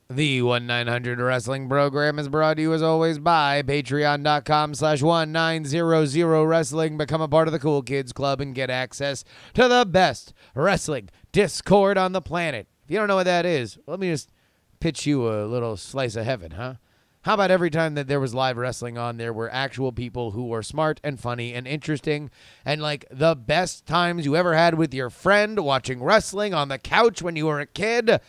The 1-900 Wrestling program is brought to you as always by Patreon.com/1900Wrestling. Become a part of the Cool Kids Club and get access to the best wrestling Discord on the planet. If you don't know what that is, let me just pitch you a little slice of heaven, huh? How about every time that there was live wrestling on, there were actual people who were smart and funny and interesting and like the best times you ever had with your friend watching wrestling on the couch when you were a kid,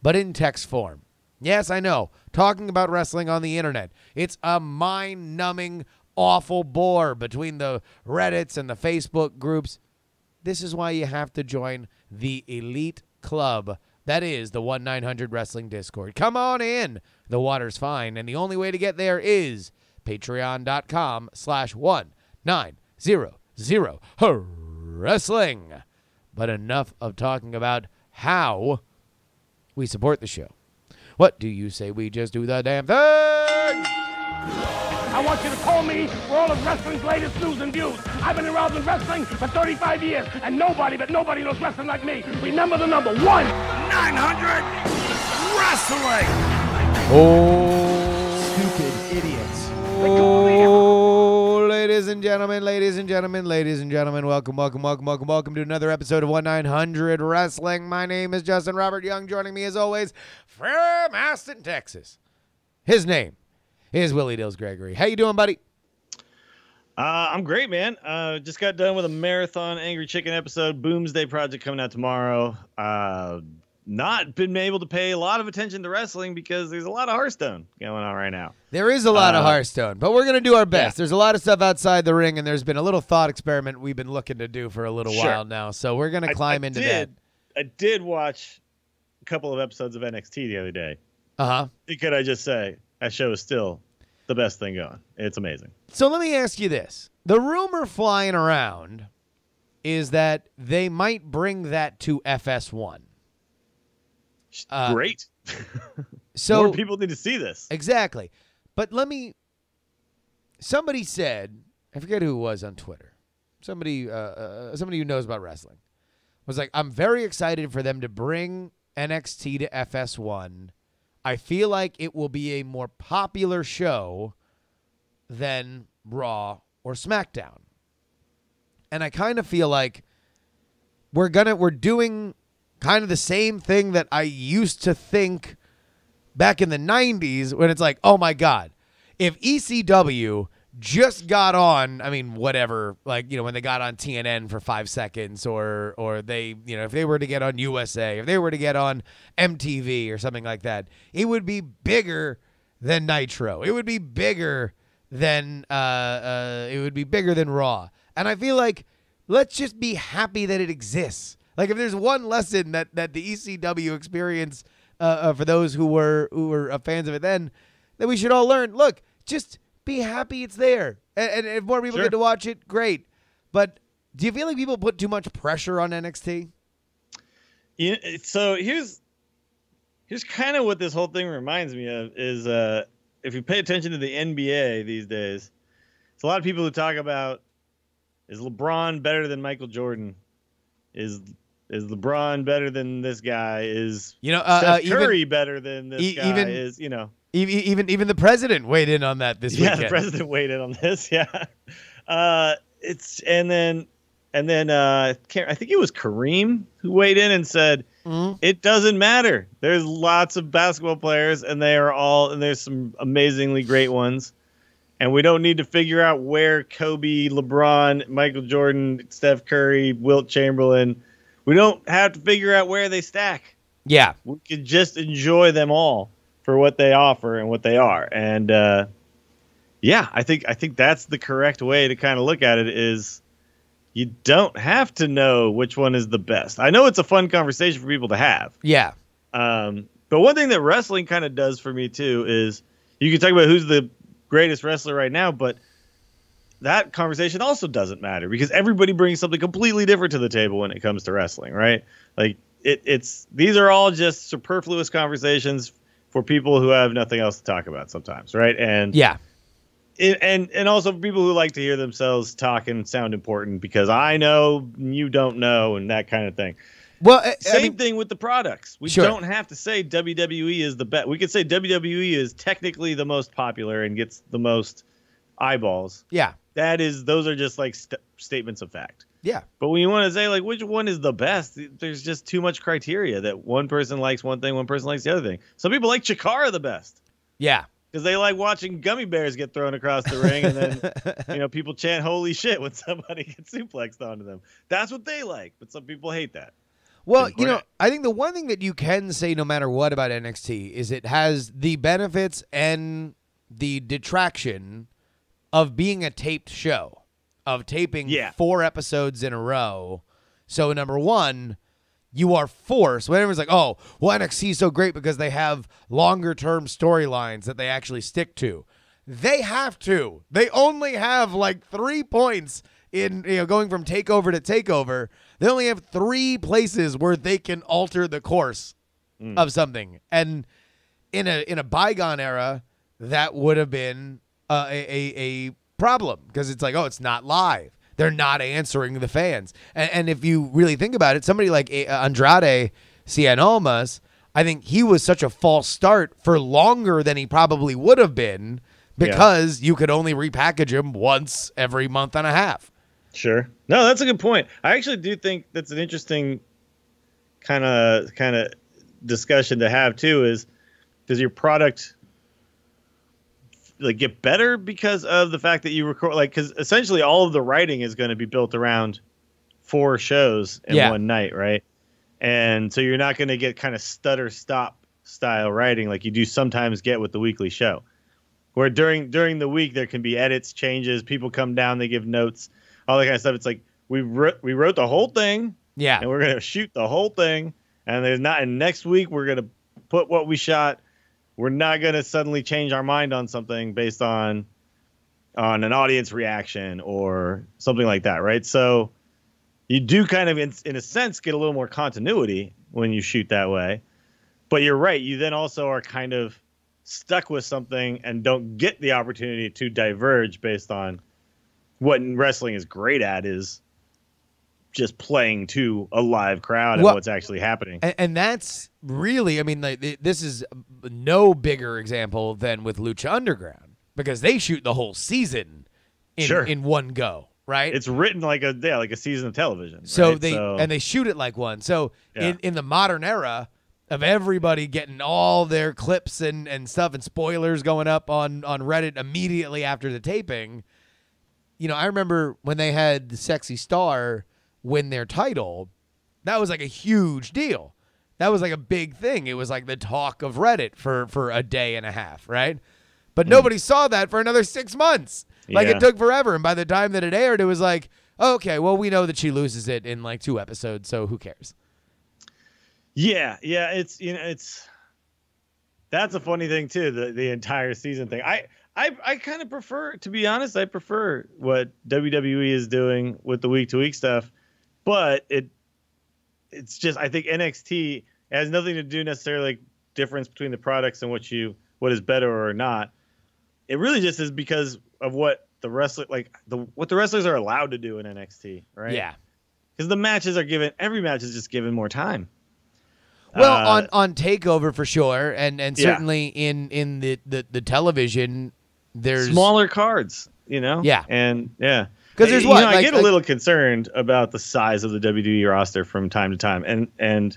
but in text form. Yes, I know. Talking about wrestling on the internet. It's a mind-numbing, awful bore between the Reddits and the Facebook groups. This is why you have to join the elite club that is the 1-900 Wrestling Discord. Come on in. The water's fine, and the only way to get there is patreon.com/1900Wrestling. But enough of talking about how we support the show. What do you say we just do the damn thing? I want you to call me for all of wrestling's latest news and views. I've been involved in wrestling for 35 years, and nobody knows wrestling like me. Remember the number 1-900 Wrestling! Oh, Stupid idiots. oh, ladies and gentlemen, welcome to another episode of 1-900 Wrestling. My name is Justin Robert Young. Joining me as always from Austin, Texas. His name is Willie Dills Gregory. How you doing, buddy? I'm great, man. Just got done with a marathon Angry Chicken episode. Boomsday Project coming out tomorrow. Not been able to pay a lot of attention to wrestling because there's a lot of Hearthstone going on right now. There is a lot of Hearthstone, but we're going to do our best. Yeah. There's a lot of stuff outside the ring, and there's been a little thought experiment we've been looking to do for a little while now, so we're going to climb into that. I did watch a couple of episodes of NXT the other day. Uh-huh. Could I just say, that show is still the best thing going. It's amazing. So let me ask you this. The rumor flying around is that they might bring that to FS1. Great. So more people need to see this. Exactly. But somebody said, I forget who it was on Twitter. Somebody who knows about wrestling was like, I'm very excited for them to bring NXT to FS1. I feel like it will be a more popular show than Raw or SmackDown. And I kind of feel like we're doing kind of the same thing that I used to think back in the 90s when it's like, oh my God, if ECW just got on, I mean, whatever, like, when they got on TNN for 5 seconds or they, if they were to get on USA, if they were to get on MTV or something like that, it would be bigger than Nitro. It would be bigger than Raw. And I feel like let's just be happy that it exists. Like if there's one lesson that the ECW experience for those who were fans of it then, that we should all learn, look, just be happy it's there. And if more people get to watch it, great. But do you feel like people put too much pressure on NXT? Yeah, so here's kind of what this whole thing reminds me of is if you pay attention to the NBA these days, it's a lot of people who talk about, is LeBron better than Michael Jordan? Is LeBron better than this guy? Is Steph Curry better than this guy? Even the president weighed in on that this weekend. Yeah, the president weighed in on this. Yeah, I think it was Kareem who weighed in and said, It doesn't matter. There's lots of basketball players, and there's some amazingly great ones. And we don't need to figure out where Kobe, LeBron, Michael Jordan, Steph Curry, Wilt Chamberlain. We don't have to figure out where they stack. Yeah. We can just enjoy them all for what they offer and what they are. And I think that's the correct way to kind of look at it is you don't have to know which one is the best. I know it's a fun conversation for people to have. Yeah. But one thing that wrestling kind of does for me too is you can talk about who's the greatest wrestler right now, but that conversation also doesn't matter because everybody brings something completely different to the table when it comes to wrestling, right? Like these are all just superfluous conversations for people who have nothing else to talk about sometimes, right? And yeah, and also for people who like to hear themselves talk and sound important because I know you don't know and that kind of thing. Well, Same thing with the products. We Sure. don't have to say WWE is the best. We could say WWE is technically the most popular and gets the most eyeballs. Yeah. Those are just like statements of fact. Yeah. But when you want to say like which one is the best, there's just too much criteria that one person likes one thing, one person likes the other thing. Some people like Chikara the best. Yeah. Because they like watching gummy bears get thrown across the ring, and then people chant "Holy shit" when somebody gets suplexed onto them. That's what they like, but some people hate that. Well, I think the one thing that you can say no matter what about NXT is it has the benefits and the detraction of being a taped show, of taping 4 episodes in a row. So, number one, you are forced. When everyone's like, oh, well, NXT is so great because they have longer-term storylines that they actually stick to. They have to. They only have like 3 points in going from takeover to takeover. They only have 3 places where they can alter the course of something. And in a bygone era, that would have been a problem because it's like, oh, it's not live. They're not answering the fans. And if you really think about it, somebody like Andrade Cien Almas, I think he was such a false start for longer than he probably would have been because you could only repackage him once every month and a half. Sure. No, that's a good point. I actually do think that's an interesting kind of discussion to have too. Is does your product like get better because of the fact that you record, like, because essentially all of the writing is going to be built around 4 shows in one night, right? And so you're not going to get kind of stutter stop style writing like you do sometimes get with the weekly show, where during the week there can be edits, changes, people come down, they give notes, all that kind of stuff. It's like we wrote the whole thing, and we're going to shoot the whole thing, and next week we're going to put what we shot. We're not going to suddenly change our mind on something based on an audience reaction or something like that, right? So you do kind of, in a sense, get a little more continuity when you shoot that way. But you're right. You then also are kind of stuck with something and don't get the opportunity to diverge based on what wrestling is great at is just playing to a live crowd and what's actually happening. And that's really, I mean, this is no bigger example than with Lucha Underground because they shoot the whole season in one go, right? It's written like a season of television. So right? they shoot it like one. So in the modern era of everybody getting all their clips and stuff and spoilers going up on Reddit immediately after the taping, I remember when they had the Sexy Star win their title, that was like a huge deal. That was like a big thing. It was like the talk of Reddit for a day and a half, right? But nobody saw that for another 6 months. Like it took forever. And by the time that it aired, it was like, oh, okay, well, we know that she loses it in like 2 episodes, so who cares? Yeah. It's that's a funny thing too, the entire season thing. I kind of prefer, to be honest, I prefer what WWE is doing with the week-to-week stuff. But it's just, I think NXT has nothing to do necessarily like difference between the products and what is better or not. It really just is because of what the wrestler, what the wrestlers are allowed to do in NXT, right? Yeah. Because every match is just given more time. Well, on TakeOver for sure, and certainly in the television, there's smaller cards, Yeah. And yeah. Because there's I get a little concerned about the size of the WWE roster from time to time, and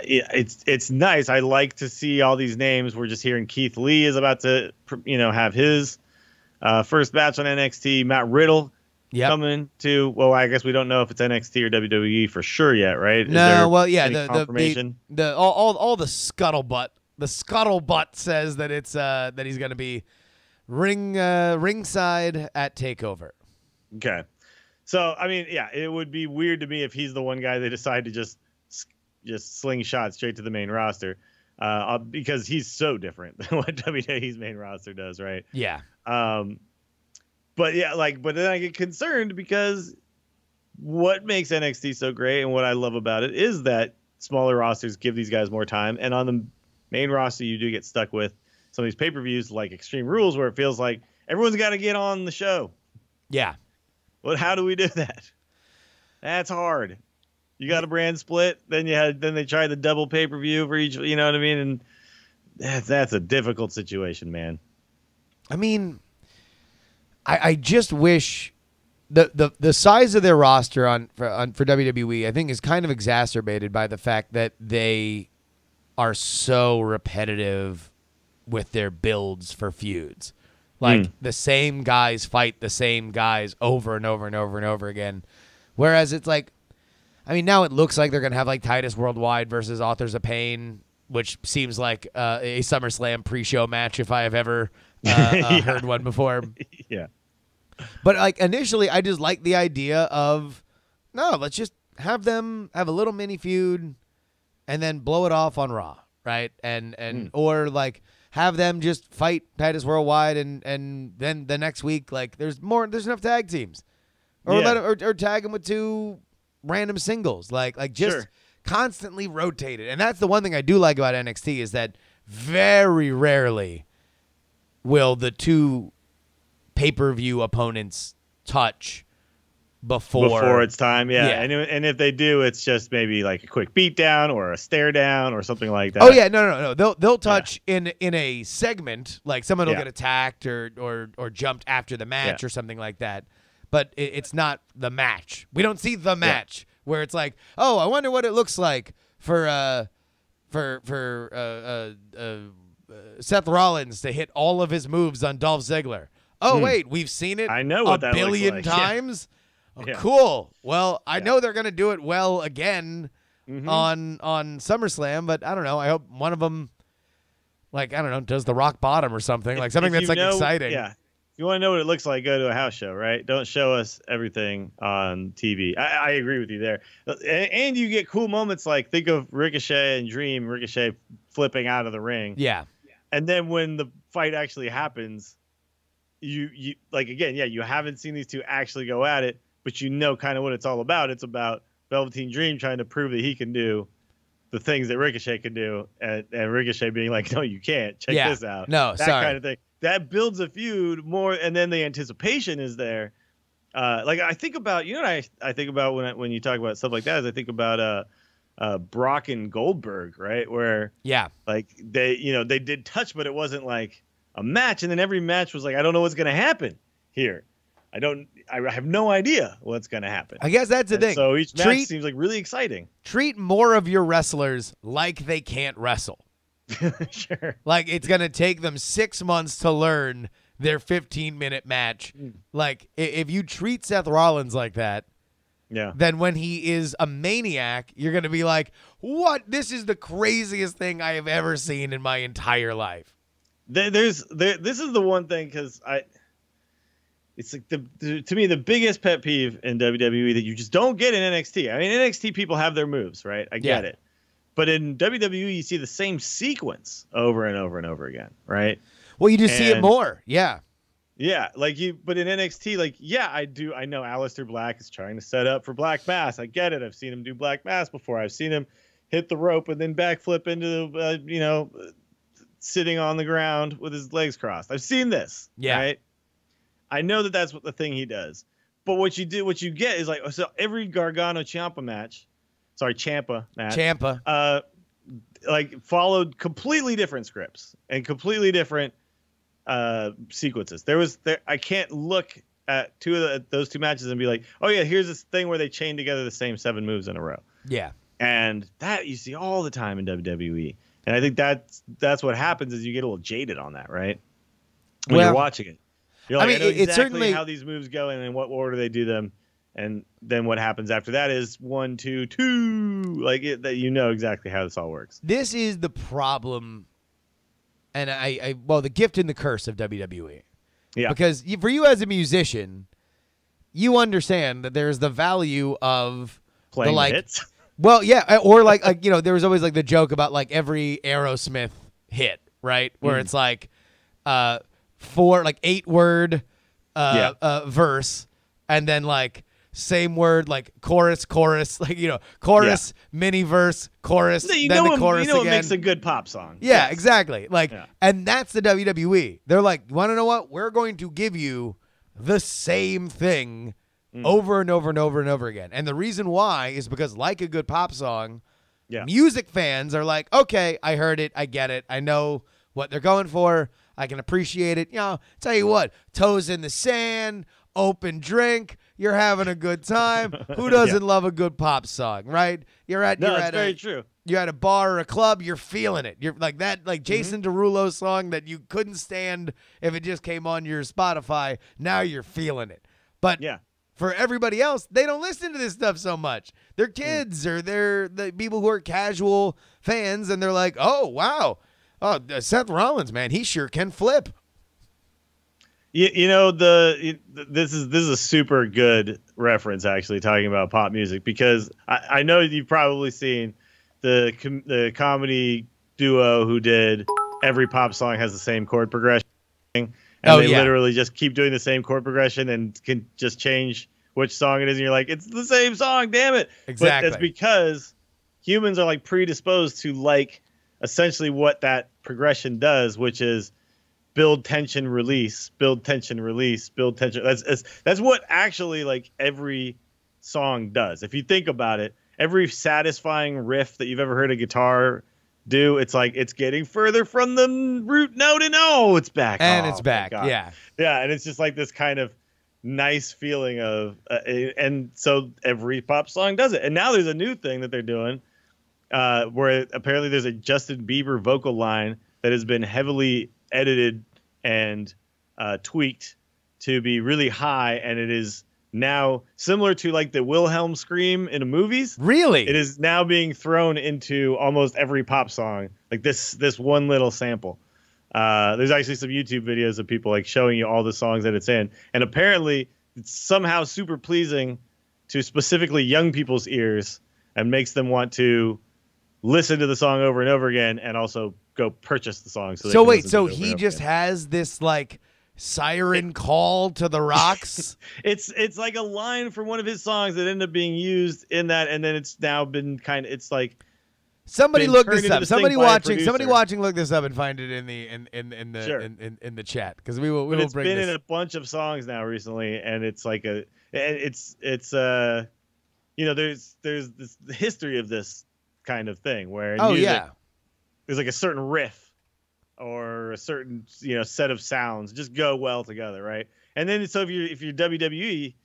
it's nice. I like to see all these names. We're just hearing Keith Lee is about to, have his first match on NXT. Matt Riddle coming to. Well, I guess we don't know if it's NXT or WWE for sure yet, right? No. Well, yeah. The confirmation? All the scuttlebutt. The scuttlebutt says that it's that he's going to be ringside at TakeOver. Okay. So, I mean, yeah, it would be weird to me if he's the one guy they decide to just slingshot straight to the main roster because he's so different than what WWE's main roster does, right? Yeah. But yeah, but then I get concerned because what makes NXT so great and what I love about it is that smaller rosters give these guys more time. And on the main roster, you do get stuck with some of these pay-per-views like Extreme Rules where it feels like everyone's got to get on the show. Yeah. Well, how do we do that? That's hard. You got a brand split. Then they tried the double pay-per-view for each. You know what I mean? And that's a difficult situation, man. I mean, I just wish the size of their roster for WWE, I think, is kind of exacerbated by the fact that they are so repetitive with their builds for feuds. Like the same guys fight the same guys over and over and over and over again. Whereas it's like, I mean, now it looks like they're going to have like Titus Worldwide versus Authors of Pain, which seems like a SummerSlam pre-show match if I have ever heard one before. Yeah. But like initially, I just like the idea of, no, let's just have them have a little mini feud and then blow it off on Raw, right? And or like have them just fight Titus Worldwide and then the next week, like there's enough tag teams. Or or tag them with 2 random singles. Like just constantly rotate it. And that's the one thing I do like about NXT is that very rarely will the 2 pay-per-view opponents touch before it's time. Yeah. And if they do, it's just maybe like a quick beatdown or a stare down or something like that. Oh yeah, no. They'll touch in a segment, like someone will get attacked or jumped after the match or something like that. But it's not the match. We don't see the match where it's like, oh, I wonder what it looks like for Seth Rollins to hit all of his moves on Dolph Ziggler. Oh wait, we've seen it I know what a that billion looks like. times. Oh, cool. Well, I know they're gonna do it well again on SummerSlam, but I don't know. I hope one of them, like I don't know, does the rock bottom or something, like something that's like exciting. Yeah. If you want to know what it looks like, go to a house show, right? Don't show us everything on TV. I agree with you there. And you get cool moments like think of Ricochet and Dream, Ricochet flipping out of the ring. Yeah. And then when the fight actually happens, you like, again, you haven't seen these 2 actually go at it, but you know kind of what it's all about. It's about Velveteen Dream trying to prove that he can do the things that Ricochet can do, and Ricochet being like, no, you can't. Check this out. No, that kind of thing. That builds a feud more, and then the anticipation is there. Like I think about, you know what I think about when you talk about stuff like that is I think about Brock and Goldberg, right? Where like they did touch, but it wasn't like a match, and then every match was like, I don't know what's gonna happen here. I have no idea what's gonna happen. I guess that's the thing. So each match seems like really exciting. Treat more of your wrestlers like they can't wrestle. Sure. Like it's gonna take them 6 months to learn their 15-minute match. Like if you treat Seth Rollins like that, then when he is a maniac, you're gonna be like, "What? This is the craziest thing I have ever seen in my entire life." This is the one thing because it's like to me the biggest pet peeve in WWE that you just don't get in NXT. I mean, NXT people have their moves, right? I get it. But in WWE, you see the same sequence over and over and over again, right? Well, you just see it more. Yeah. Yeah. But in NXT, I know Aleister Black is trying to set up for Black Mass. I get it. I've seen him do Black Mass before. I've seen him hit the rope and then backflip into, sitting on the ground with his legs crossed. I've seen this. Yeah. Right. I know that that's what the thing he does. But what you get is so every Gargano Ciampa match. Sorry, Ciampa match. Followed completely different scripts and completely different sequences. I can't look at those 2 matches and be like, oh yeah, here's this thing where they chain together the same 7 moves in a row. Yeah. And that you see all the time in WWE. And I think that's what happens is you get a little jaded on that, right? When you're watching it. You're like, I know exactly certainly how these moves go and in what order they do them. And then what happens after that is 1, 2, 2. That you know exactly how this all works. This is the problem, and the gift and the curse of WWE. Yeah. Because for you as a musician, you understand that there's the value of playing the hits. Well, yeah, or there was always the joke about every Aerosmith hit, right? Where it's 8-word verse, and then same word, chorus, chorus, mini verse, chorus, then the chorus again. What makes a good pop song. Yeah, yes. Exactly. And that's the WWE. They're like, you want to know what? We're going to give you the same thing over and over and over and over again. And the reason why is because, like a good pop song, Yeah. music fans are like, okay, I heard it. I get it. I know what they're going for. I can appreciate it. You know, tell you what, toes in the sand, open drink. You're having a good time. Who doesn't love a good pop song, right? That's very true. You're at a bar or a club, you're feeling it. You're like that, like Jason Derulo's song that you couldn't stand if it just came on your Spotify. Now you're feeling it. But for everybody else, they don't listen to this stuff so much. They're kids or they're the people who are casual fans, and they're like, oh, wow. Oh, Seth Rollins, man, he sure can flip. You know, this is a super good reference, actually, talking about pop music, because I know you've probably seen the comedy duo who did every pop song has the same chord progression, and they literally just keep doing the same chord progression and can just change which song it is, and you're like, it's the same song, damn it. Exactly. But it's because humans are like predisposed to like essentially what that progression does, which is build tension, release, build tension, release, build tension. That's what actually like every song does. If you think about it, every satisfying riff that you've ever heard a guitar do, it's like it's getting further from the root note, and it's back. And it's back. Yeah. Yeah, and it's just like this kind of nice feeling of and so every pop song does it. And now there's a new thing that they're doing where apparently there's a Justin Bieber vocal line that has been heavily edited and tweaked to be really high, and it is now similar to like the Wilhelm scream in movies. Really? It is now being thrown into almost every pop song, like this one little sample. There's actually some YouTube videos of people like showing you all the songs that it's in, and apparently it's somehow super pleasing to specifically young people's ears and makes them want to listen to the song over and over again, and also go purchase the song. So wait, so he just has this like siren call to the rocks? It's like a line from one of his songs that ended up being used in that, and then it's now been it's like somebody look this up. Somebody watching, look this up and find it in the chat, because we will bring this. It's been in a bunch of songs now recently, and it's like there's this the history of this kind of thing where in music, there's like a certain riff or a certain set of sounds just go well together, right? And then so if you're WWE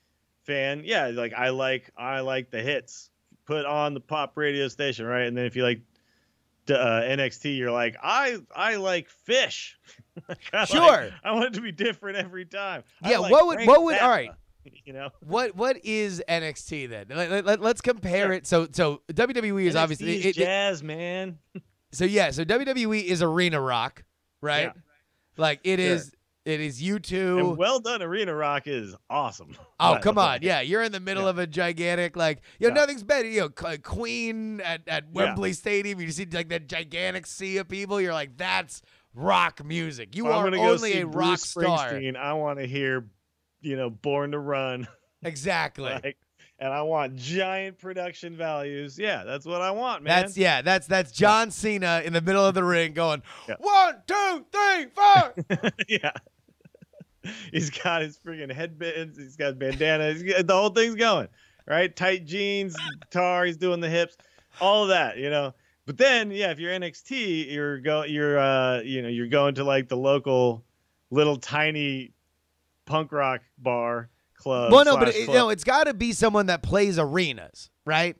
fan, like I like the hits, put on the pop radio station, right? And then if you like NXT, you're like I like Fish. Sure. I want it to be different every time. Yeah, like what would all right. What is NXT then? Let's compare it. So WWE is NXT obviously is jazz, man. So WWE is arena rock, right? Yeah. Like it is U2. And Well Done Arena Rock is awesome. Oh, come on. Yeah, you're in the middle of a gigantic nothing's better. Queen at Wembley Stadium, you see like that gigantic sea of people, you're like, that's rock music. You are only a rock star. I want to hear Born to Run. Exactly. And I want giant production values. Yeah, that's what I want, man. That's John Cena in the middle of the ring going 1, 2, 3, 4. Yeah. He's got his freaking headbands. He's got bandana. The whole thing's going, right? Tight jeans, guitar. He's doing the hips, all of that, But then, if you're NXT, you're going to like the local little tiny punk rock bar club. Well, no, but it's got to be someone that plays arenas, right?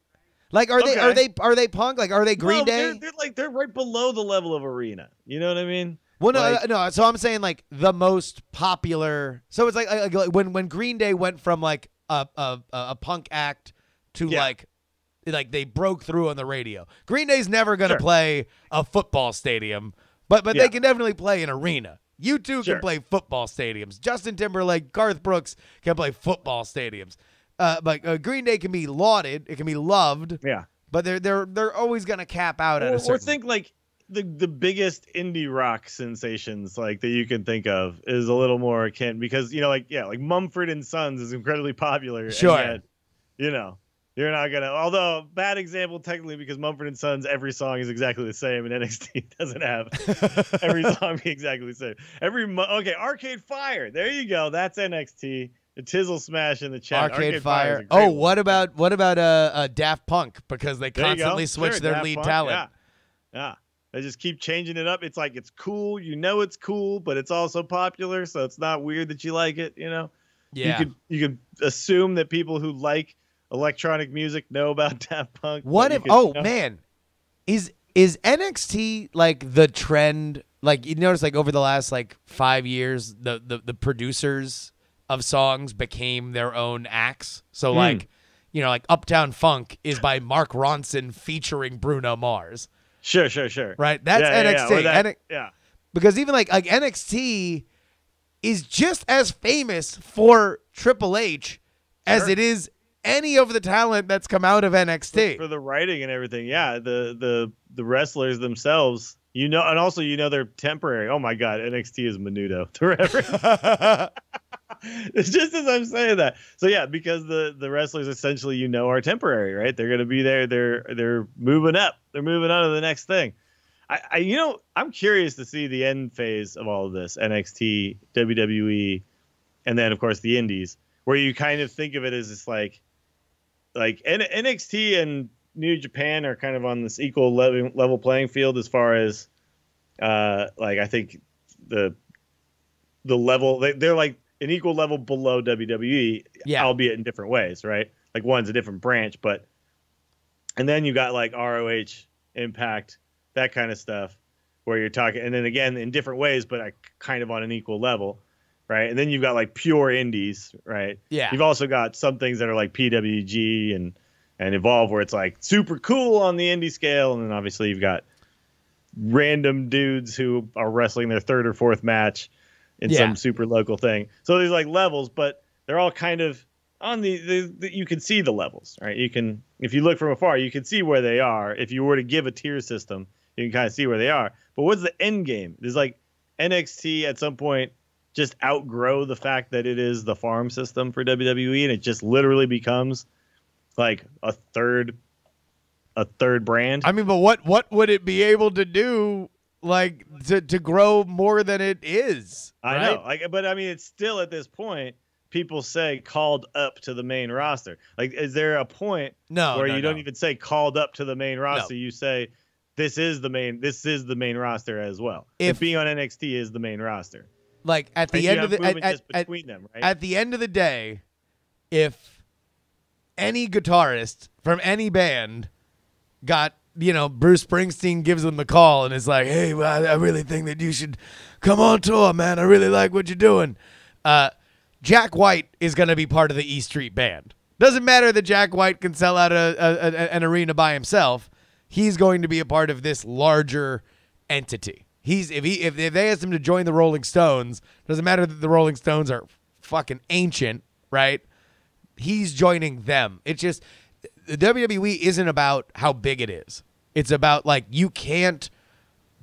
Like, are they punk? Like, are they Green Day? They're right below the level of arena. You know what I mean? Well, no. So I'm saying like the most popular. So it's like when Green Day went from like a punk act to like they broke through on the radio. Green Day's never gonna play a football stadium, but they can definitely play an arena. U2 can play football stadiums. Justin Timberlake, Garth Brooks can play football stadiums. But Green Day can be lauded. It can be loved. Yeah. But they're always gonna cap out at a certain. Or think like the biggest indie rock sensations like that you can think of is a little more akin, because like Mumford & Sons is incredibly popular. Sure. And yet, you're not gonna. Although bad example technically, because Mumford & Sons every song is exactly the same, and NXT doesn't have every song be exactly the same. Arcade Fire. There you go. That's NXT. A Tizzle Smash in the chat. Arcade Fire. is a great Oh, one. what about Daft Punk? Because they There you constantly go. switch Sure, their Daft lead Punk, talent. Yeah. They just keep changing it up. It's like it's cool. You know it's cool, but it's also popular, so it's not weird that you like it, you know? Yeah. You could assume that people who like electronic music know about Daft Punk. What if man. Is NXT like the trend? Like you notice like over the last like 5 years, the producers of songs became their own acts. So like, you know, like Uptown Funk is by Mark Ronson featuring Bruno Mars. Sure. Right? That's NXT. Yeah. Because even like NXT is just as famous for Triple H as it is any of the talent that's come out of NXT. For the writing and everything. Yeah. The wrestlers themselves, you know, and also, you know, they're temporary. Oh my God. NXT is Menudo forever. It's just as I'm saying that. So yeah, because the wrestlers essentially, you know, are temporary, right? They're going to be there. They're moving up. They're moving on to the next thing. You know, I'm curious to see the end phase of all of this, NXT, WWE, and then of course the Indies, where you kind of think of it as it's like NXT and New Japan are kind of on this equal level playing field as far as like I think the level they're like an equal level below WWE, albeit in different ways, right? Like one's a different branch, and then you got like ROH, Impact, that kind of stuff, where you're talking, and then again in different ways, but kind of on an equal level, right? And then you've got like pure indies, right? Yeah. You've also got some things that are like PWG and Evolve, where it's like super cool on the indie scale, and then obviously you've got random dudes who are wrestling their third or fourth match in some super local thing. So there's like levels, but they're all kind of on the you can see the levels, right? You can, if you look from afar, you can see where they are. If you were to give a tier system, you can kind of see where they are. But what's the end game? There's like NXT at some point just outgrow the fact that it is the farm system for WWE, and it just literally becomes like a third brand. I mean, but what would it be able to do, like to grow more than it is? I right? know, like, but I mean, it's still at this point. People say called up to the main roster. Like, is there a point where you don't even say called up to the main roster? You say this is the main roster as well. If being on NXT is the main roster. Like at the end of the between them, right? At the end of the day, if any guitarist from any band got, you know, Bruce Springsteen gives them the call and is like, hey, well, I really think that you should come on tour, man. I really like what you're doing. Jack White is going to be part of the E Street Band. Doesn't matter that Jack White can sell out an arena by himself. He's going to be a part of this larger entity. If they asked him to join the Rolling Stones, doesn't matter that the Rolling Stones are fucking ancient, right? He's joining them. It's just the WWE isn't about how big it is. It's about, like, you can't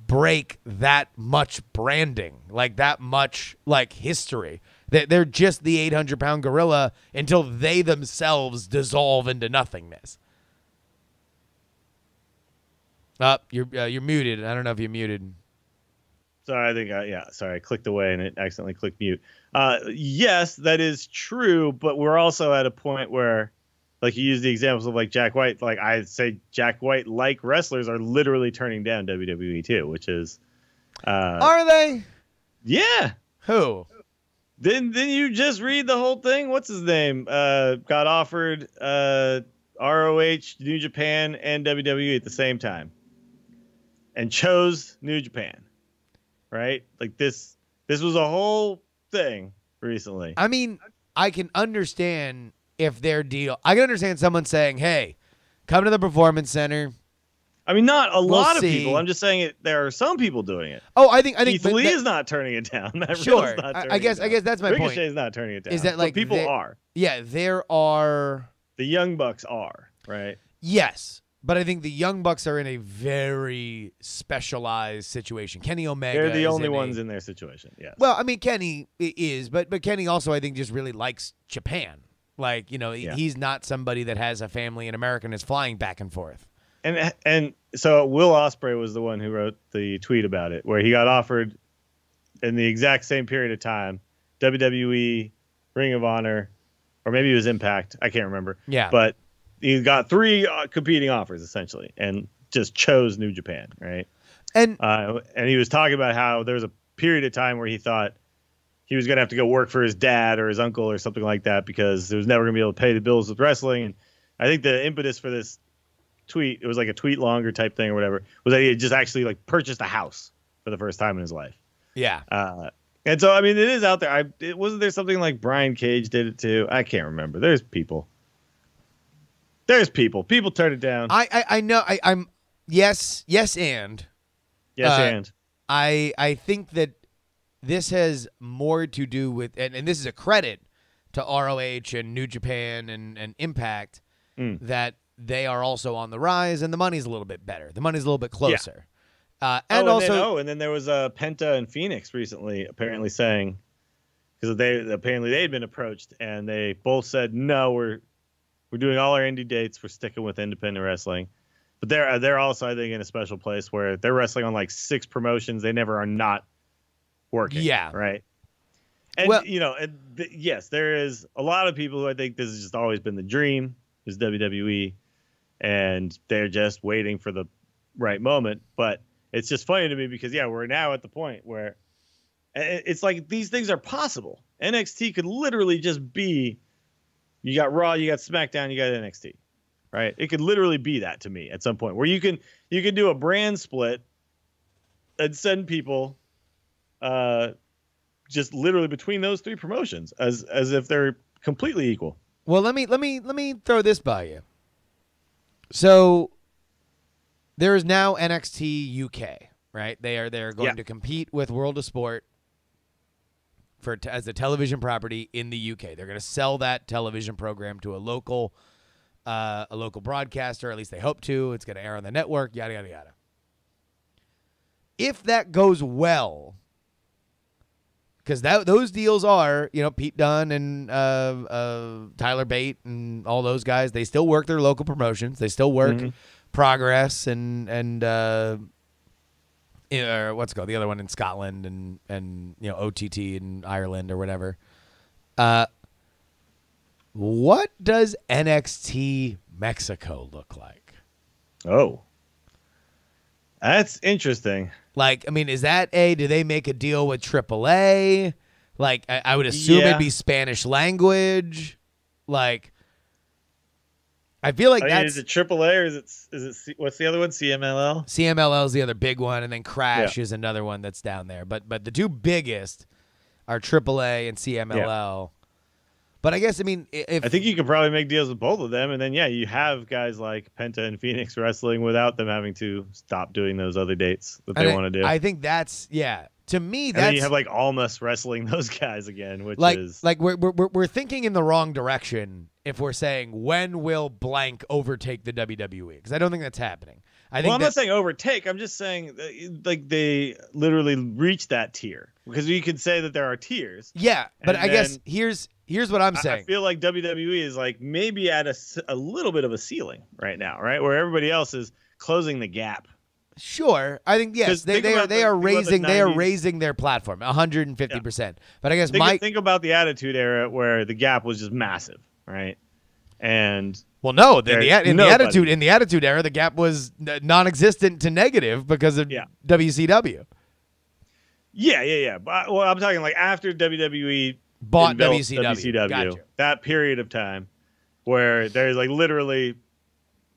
break that much branding, like that much like history. They're just the 800-pound gorilla until they themselves dissolve into nothingness. You're muted. I don't know if you're muted. Sorry, I think sorry, I clicked away and it accidentally clicked mute. Yes, that is true, but we're also at a point where, like, you use the examples of like Jack White. Like, I'd say Jack White, like wrestlers, are literally turning down WWE too, which is are they? Yeah. Who? Then you just read the whole thing. What's his name? Got offered ROH, New Japan, and WWE at the same time, and chose New Japan. Right? Like this was a whole thing recently. I mean, I can understand if their deal. I can understand someone saying, "Hey, come to the Performance Center." I mean, not a lot of people. I'm just saying it. There are some people doing it. Oh, I think Keith Lee is not turning it down. Sure. I guess that's my point. Ricochet is not turning it down. Is that like but people are? Yeah, there are. The Young Bucks are, right? Yes. But I think the Young Bucks are in a very specialized situation. Kenny Omega. They're the only ones in their situation. Yes. Well, I mean, Kenny is, but Kenny also, I think, just really likes Japan. Like, you know, he's not somebody that has a family in America and is flying back and forth. And so Will Ospreay was the one who wrote the tweet about it, where he got offered in the exact same period of time, WWE, Ring of Honor, or maybe it was Impact. I can't remember. Yeah. But he got 3 competing offers essentially, and just chose New Japan, right? And he was talking about how there was a period of time where he thought he was going to have to go work for his dad or his uncle or something like that because he was never going to be able to pay the bills with wrestling. And I think the impetus for this tweet, it was like a tweet longer type thing or whatever, was that he had just actually like purchased a house for the first time in his life. Yeah. And so, I mean, it is out there. Wasn't there something like Brian Cage did it too? I can't remember. There's people. People turn it down. I know. I'm yes, and. Yes, and. I think that this has more to do with, and this is a credit to ROH and New Japan and Impact, that they are also on the rise and the money's a little bit better. The money's a little bit closer. Yeah. And then there was Penta and Phoenix recently apparently saying, because they'd been approached and they both said, no, we're doing all our indie dates. We're sticking with independent wrestling. But they're also, I think, in a special place where they're wrestling on like 6 promotions. They never are not working. Yeah. Right. And, yes, there is a lot of people who I think this has just always been the dream is WWE. And they're just waiting for the right moment. But it's just funny to me because, we're now at the point where it's like these things are possible. NXT could literally just be, you got Raw, you got SmackDown, you got NXT. Right? It could literally be that to me at some point where you can do a brand split and send people just literally between those 3 promotions as if they're completely equal. Well, let me throw this by you. So there is now NXT UK, right? They're going to compete with World of Sport as a television property in the UK. They're going to sell that television program to a local broadcaster, at least they hope to. It's going to air on the network, yada, yada, yada. If that goes well, because those deals are, Pete Dunne and Tyler Bate and all those guys, they still work their local promotions. They still work Progress and what's it called, the other one in Scotland and OTT in Ireland or whatever. What does NXT Mexico look like? Oh, that's interesting. Like, I mean, is that do they make a deal with AAA? Like, I would assume it'd be Spanish language. Like, I feel like is it AAA or is it what's the other one? CMLL? CMLL is the other big one, and then Crash is another one that's down there. But the 2 biggest are AAA and CMLL. Yeah. But I guess, I mean, I think you could probably make deals with both of them, and then you have guys like Penta and Phoenix wrestling without them having to stop doing those other dates that they want to do. I think that's to me, and then you have like Almas wrestling those guys again, which is like we're thinking in the wrong direction if we're saying when will blank overtake the WWE, because I don't think that's happening. I'm not saying overtake. I'm just saying like they literally reached that tier, because you could say that there are tiers. Yeah, but I guess here's what I'm saying. I feel like WWE is like maybe at a little bit of a ceiling right now, right, where everybody else is closing the gap. Sure, I think yes, they are raising their platform 150%. But I guess think about the Attitude Era where the gap was just massive, right? And well, no, in the Attitude Era, the gap was non-existent to negative because of WCW. Yeah. But, well, I'm talking like after WWE bought WCW. Gotcha. That period of time where there's like literally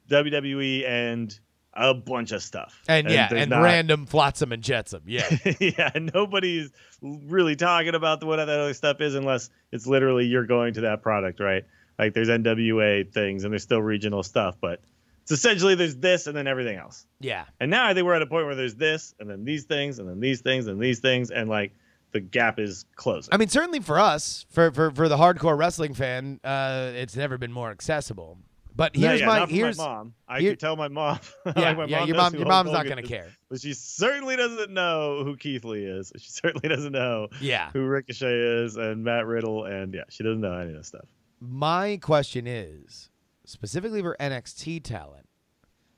WWE and a bunch of stuff. And random flotsam and jetsam. Yeah. Yeah. Nobody's really talking about what that other stuff is unless it's literally you're going to that product, right? Like there's NWA things and there's still regional stuff, but it's essentially there's this and then everything else. Yeah. And now I think we're at a point where there's this and then these things and then these things and these things, and like the gap is closing. I mean, certainly for us, for the hardcore wrestling fan, it's never been more accessible. But here's my mom. I could tell my mom. Your mom's not gonna care. But she certainly doesn't know who Keith Lee is. She certainly doesn't know who Ricochet is and Matt Riddle, and she doesn't know any of this stuff. My question is, specifically for NXT talent,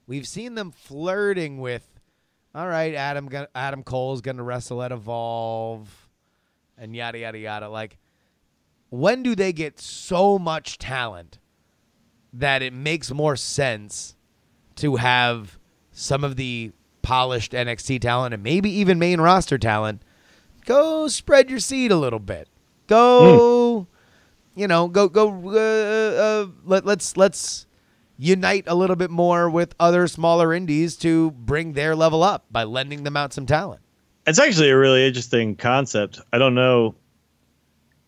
we've seen them flirting with, all right, Adam Cole's going to wrestle at Evolve, and yada, yada, yada. Like, when do they get so much talent that it makes more sense to have some of the polished NXT talent and maybe even main roster talent go spread your seed a little bit. Go, let's unite a little bit more with other smaller indies to bring their level up by lending them out some talent. It's actually a really interesting concept. I don't know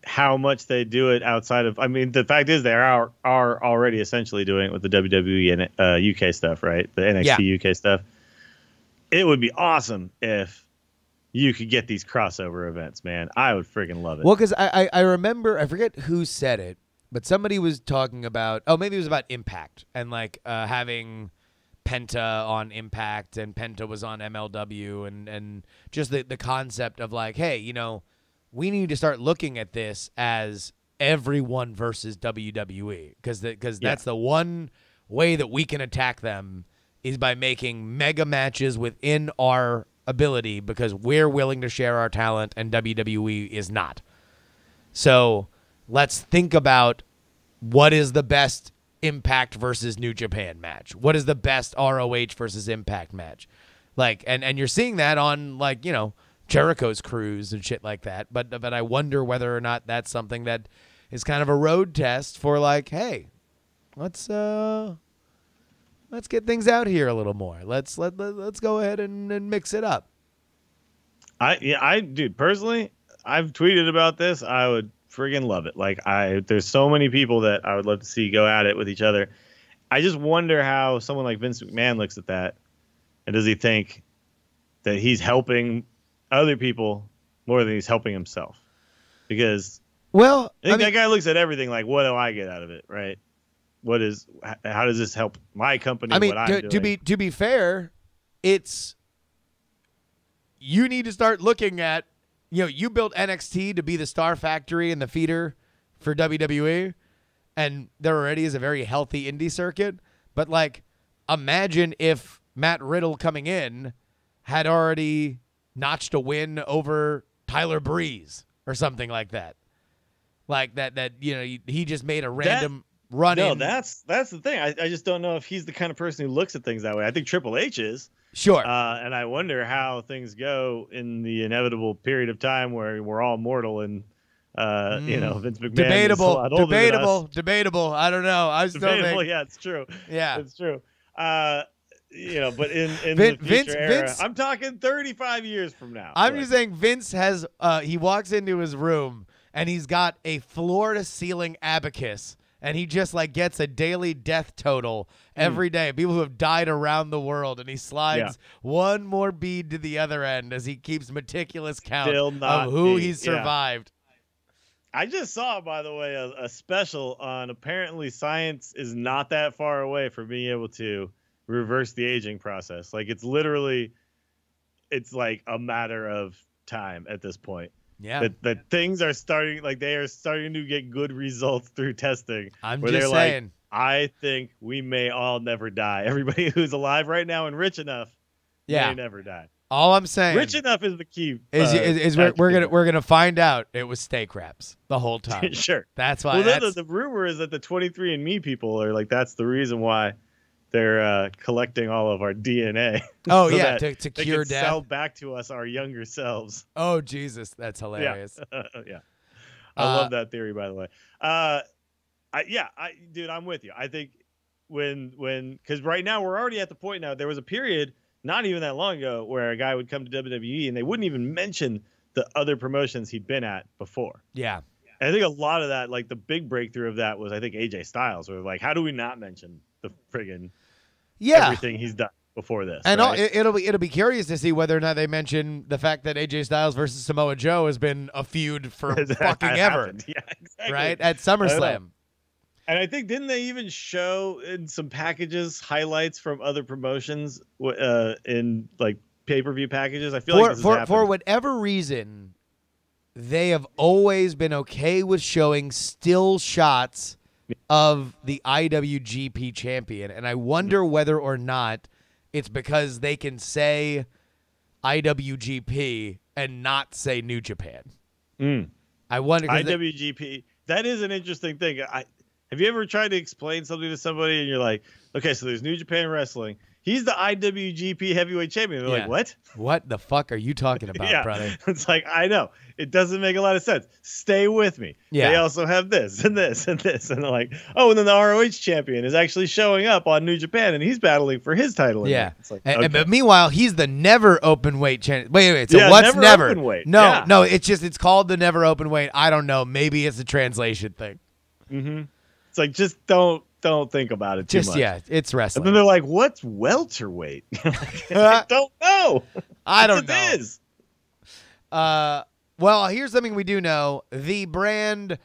how much they do it outside of. I mean, the fact is they are already essentially doing it with the WWE and UK stuff, right? The NXT UK stuff. It would be awesome if you could get these crossover events, man. I would freaking love it. Well, because I remember, I forget who said it, but somebody was talking about, maybe it was about Impact and like having Penta on Impact and Penta was on MLW and just the concept of like, hey, we need to start looking at this as everyone versus WWE because that's the one way that we can attack them is by making mega matches within our ability because we're willing to share our talent and WWE is not. So let's think about what is the best Impact versus New Japan match. What is the best ROH versus Impact match? Like, and you're seeing that on like, Jericho's cruise and shit like that. But I wonder whether or not that's something that is kind of a road test for like, hey, let's get things out here a little more. Let's go ahead and mix it up. Dude, personally, I've tweeted about this. I would friggin' love it. Like there's so many people that I would love to see go at it with each other. I just wonder how someone like Vince McMahon looks at that. And does he think that he's helping other people more than he's helping himself? Because I think that guy looks at everything like, what do I get out of it, right? How does this help my company? I mean, what I'm doing? to be fair, you need to start looking at, you built NXT to be the star factory and the feeder for WWE, and there already is a very healthy indie circuit. But like, imagine if Matt Riddle coming in had already notched a win over Tyler Breeze or something like that. Like that he just made a random run in. No, that's the thing. I just don't know if he's the kind of person who looks at things that way. I think Triple H is. Sure. And I wonder how things go in the inevitable period of time where we're all mortal and Vince McMahon debatable. I don't know. I still think. Yeah, it's true. Yeah, it's true. But in the future era, I'm talking 35 years from now. I'm just saying Vince has he walks into his room and he's got a floor to ceiling abacus and he just like gets a daily death total every day. People who have died around the world, and he slides one more bead to the other end as he keeps meticulous count of who he's survived. I just saw, by the way, a special on apparently science is not that far away from being able to reverse the aging process. Like it's like a matter of time at this point. Yeah, that things are starting, like they are starting to get good results through testing. I'm just saying. Like, I think we may all never die. Everybody who's alive right now and rich enough may never die. All I'm saying, rich enough is the key. Is we're gonna find out it was steak wraps the whole time. Sure, that's why. Well, the rumor is that the 23andMe people are like that's the reason why they're collecting all of our DNA. Oh so yeah, to cure they can death. Sell back to us our younger selves. Oh Jesus, that's hilarious. Yeah, I love that theory, by the way. Dude, I'm with you. I think because right now we're already at the point now. There was a period not even that long ago where a guy would come to WWE and they wouldn't even mention the other promotions he'd been at before. Yeah. And I think a lot of that, like the big breakthrough of that was, I think, AJ Styles, where like, how do we not mention the friggin' everything he's done before this? And right? it'll be curious to see whether or not they mention the fact that AJ Styles versus Samoa Joe has been a feud for fucking ever. Yeah, exactly. Right? At SummerSlam. And I think, didn't they even show in some packages highlights from other promotions in like pay-per-view packages? I feel like this has happened. For whatever reason, they have always been okay with showing still shots of the IWGP champion. And I wonder whether or not it's because they can say IWGP and not say New Japan. Mm. I wonder. IWGP that is an interesting thing. Have you ever tried to explain something to somebody and you're like, okay, so there's New Japan Wrestling. He's the IWGP Heavyweight Champion. They're like, what? What the fuck are you talking about, brother? It's like, I know. It doesn't make a lot of sense. Stay with me. Yeah. They also have this and this and this. And they're like, oh, and then the ROH champion is actually showing up on New Japan and he's battling for his title. Yeah. It's like, but meanwhile, he's the never open weight champion. Wait. So what's never? Open weight. No, it's called the never open weight. I don't know. Maybe it's a translation thing. Mm-hmm. It's like, just don't think about it too much. Yeah, it's wrestling. And then they're like, what's welterweight? I don't know. I don't know. It is. Well, here's something we do know. The brand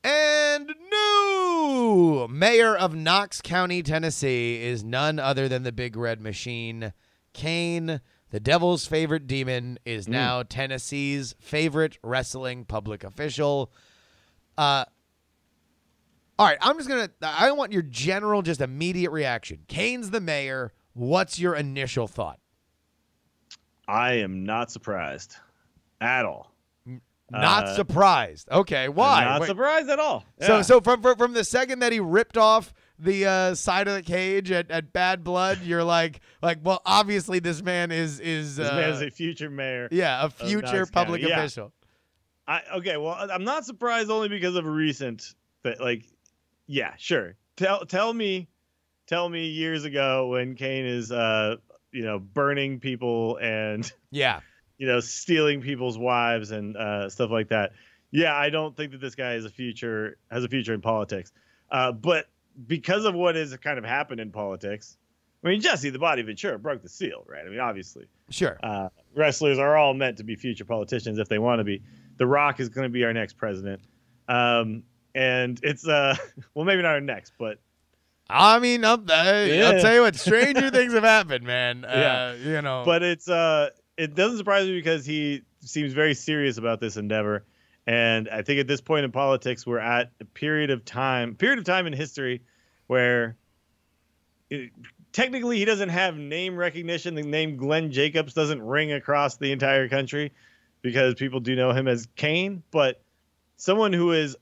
and new mayor of Knox County, Tennessee, is none other than the Big Red Machine. Kane, the devil's favorite demon, is now Tennessee's favorite wrestling public official. All right, I want your general, just immediate reaction. Kane's the mayor. What's your initial thought? I am not surprised at all. Not surprised. Okay, why? Not surprised at all. Yeah. So from the second that he ripped off the side of the cage at Bad Blood, you're like, well, obviously this man is this man is a future mayor. Yeah, a future public official. Okay, well, I'm not surprised only because of recent, yeah, sure. Tell me years ago when Kane is burning people and stealing people's wives and stuff like that. Yeah, I don't think that this guy has a future in politics. But because of what has kind of happened in politics, I mean, Jesse the Body Ventura broke the seal, right? I mean, obviously. Sure. Wrestlers are all meant to be future politicians if they want to be. The Rock is going to be our next president. And it's, well, maybe not our next, but. I mean, I'll tell you what, stranger things have happened, man. But it doesn't surprise me because he seems very serious about this endeavor. And I think at this point in politics, we're at a period of time in history where technically he doesn't have name recognition. The name Glenn Jacobs doesn't ring across the entire country because people do know him as Kane. But someone who has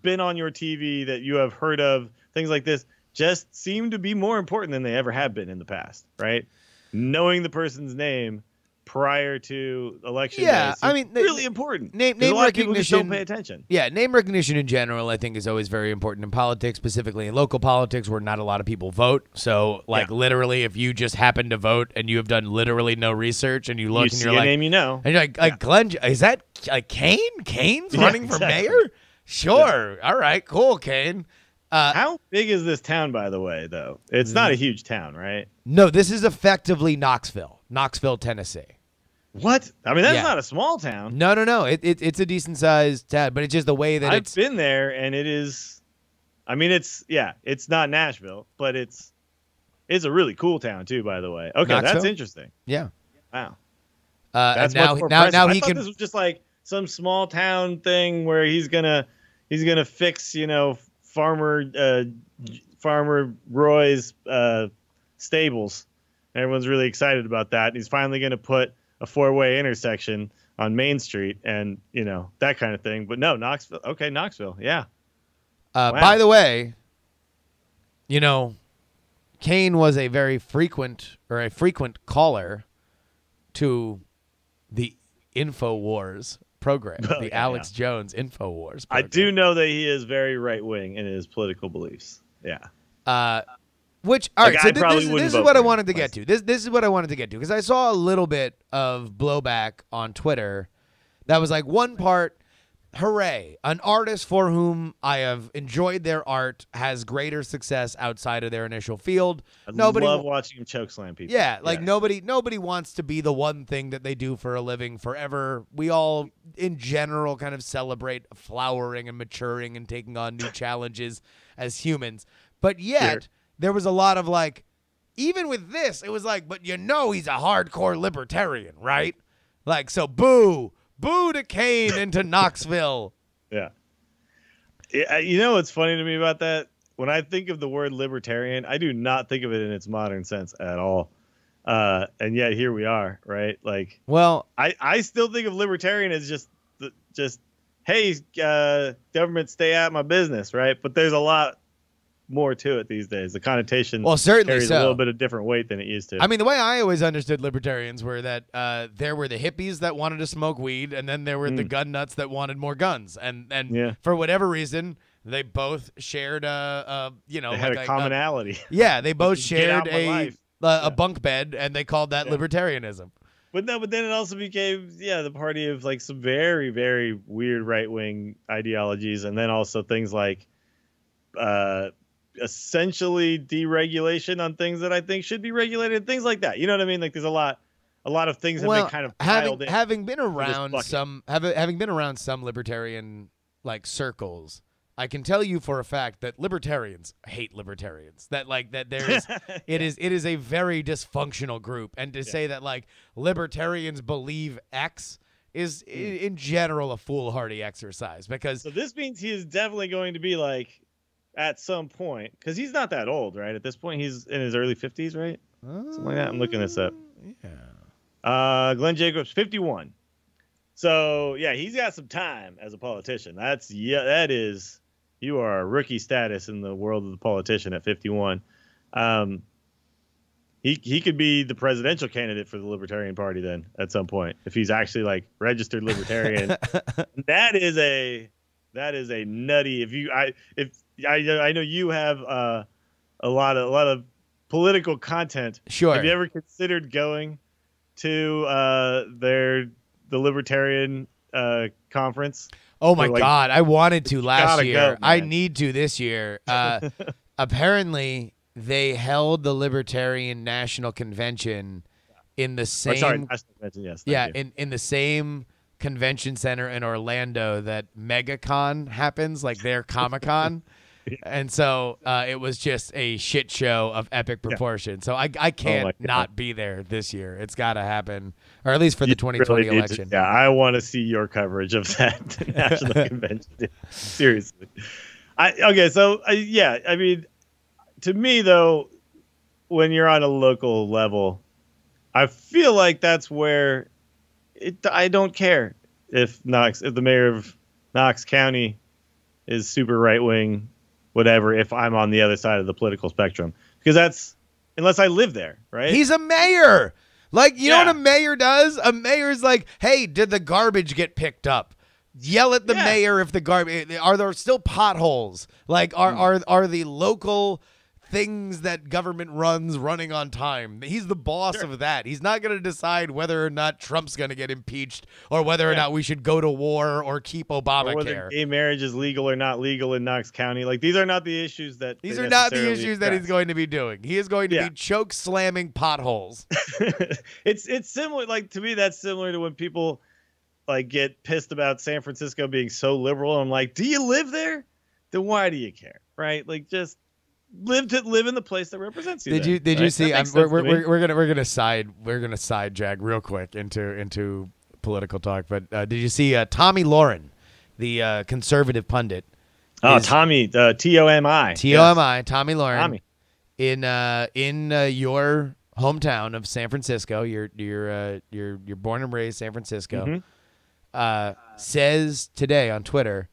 been on your TV that you have heard of, things like this, just seem to be more important than they ever have been in the past, right? Knowing the person's name prior to election day is really important. Name a lot recognition. Of people just don't pay attention. Yeah, name recognition in general, I think, is always very important in politics, specifically in local politics where not a lot of people vote. So, literally, if you just happen to vote and you have done literally no research and you look and you're like, name and you're like Glenn, is that Kane? Kane's running for mayor? Sure. Yeah. All right. Cool, Kane. How big is this town, by the way, though? It's not a huge town, right? No, this is effectively Knoxville, Tennessee. What? I mean, that's not a small town. No. It's a decent-sized town, but it's just the way that I've been there, and it is. I mean, it's not Nashville, but it's a really cool town too, by the way. Okay, Knoxville? That's interesting. Yeah. Wow. That's now he can. This was just like some small town thing where he's gonna fix Farmer Roy's stables. Everyone's really excited about that. And he's finally going to put a 4-way intersection on Main Street and, that kind of thing. But no, Knoxville. Okay, Knoxville. Yeah. Wow. By the way, Kane was a very frequent caller to the InfoWars program, the Alex Jones InfoWars program. I do know that he is very right-wing in his political beliefs. Yeah. Which, all right, so this is what I wanted to get to. This is what I wanted to get to because I saw a little bit of blowback on Twitter that was like one part, hooray, an artist for whom I have enjoyed their art has greater success outside of their initial field. I love watching him chokeslam people. Yeah, nobody wants to be the one thing that they do for a living forever. We all, in general, kind of celebrate flowering and maturing and taking on new challenges as humans. But yet, there was a lot of even with this, it was but he's a hardcore libertarian, right? So boo to Kane into Knoxville. Yeah. What's funny to me about that? When I think of the word libertarian, I do not think of it in its modern sense at all. And yet here we are, right? I still think of libertarian as just hey, government, stay out of my business, right? But there's a lot more to it these days. The connotation certainly carries a little bit of different weight than it used to. I mean, the way I always understood libertarians were that there were the hippies that wanted to smoke weed, and then there were the gun nuts that wanted more guns. And for whatever reason, they both shared they had a commonality. They both shared a bunk bed, and they called that libertarianism. But then it also became the party of like some very, very weird right wing ideologies, and then also things like essentially deregulation on things that I think should be regulated, things like that. You know what I mean? Like there's a lot of things have been kind of piled in. Having been around some libertarian like circles, I can tell you for a fact that libertarians hate libertarians. That there is it is a very dysfunctional group, and to say that like libertarians believe X is in general a foolhardy exercise, because so this means he is definitely going to be like at some point, because he's not that old, right? At this point, he's in his early 50s, right? Something like that. I'm looking this up. Yeah. Glenn Jacobs, 51. So yeah, he's got some time as a politician. That is, you are a rookie status in the world of the politician at 51. He could be the presidential candidate for the Libertarian Party then at some point if he's actually like registered libertarian. That is a nutty. I know you have a lot of political content. Sure. Have you ever considered going to the Libertarian conference? Oh my God, I wanted to last year. Go, I need to this year. Apparently, they held the Libertarian National Convention in the same. National Convention. Yes. In the same convention center in Orlando that MegaCon happens, like their Comic-Con. And so it was just a shit show of epic proportion. So I can't not be there this year. It's got to happen, or at least for the 2020 election. I want to see your coverage of that national convention. Seriously. I mean, to me, though, when you're on a local level, I feel like that's where I don't care if the mayor of Knox County is super right wing, whatever, if I'm on the other side of the political spectrum, because that's unless I live there, right? He's a mayor. Like, you know what a mayor does? A mayor's like, hey, did the garbage get picked up? Yell at the mayor if the garbage, are there still potholes? Like, are the local things that government runs running on time? He's the boss of that. He's not going to decide whether or not Trump's going to get impeached, or whether or not we should go to war or keep Obamacare. Or whether gay marriage is legal or not legal in Knox County. Like, these are not the issues that he's going to be doing. He is going to be choke slamming potholes. It's similar. Like, to me, that's similar to when people like get pissed about San Francisco being so liberal. I'm like, do you live there? Then why do you care? Right? Like, just live in the place that represents you. Did you see? We're gonna side jag real quick into political talk. But did you see Tommy Lauren, the conservative pundit? Oh, Tommy, T-O-M-I. T-O-M-I, Tommy Lauren. Tommy. In your hometown of San Francisco, you're born and raised San Francisco. Says today on Twitter,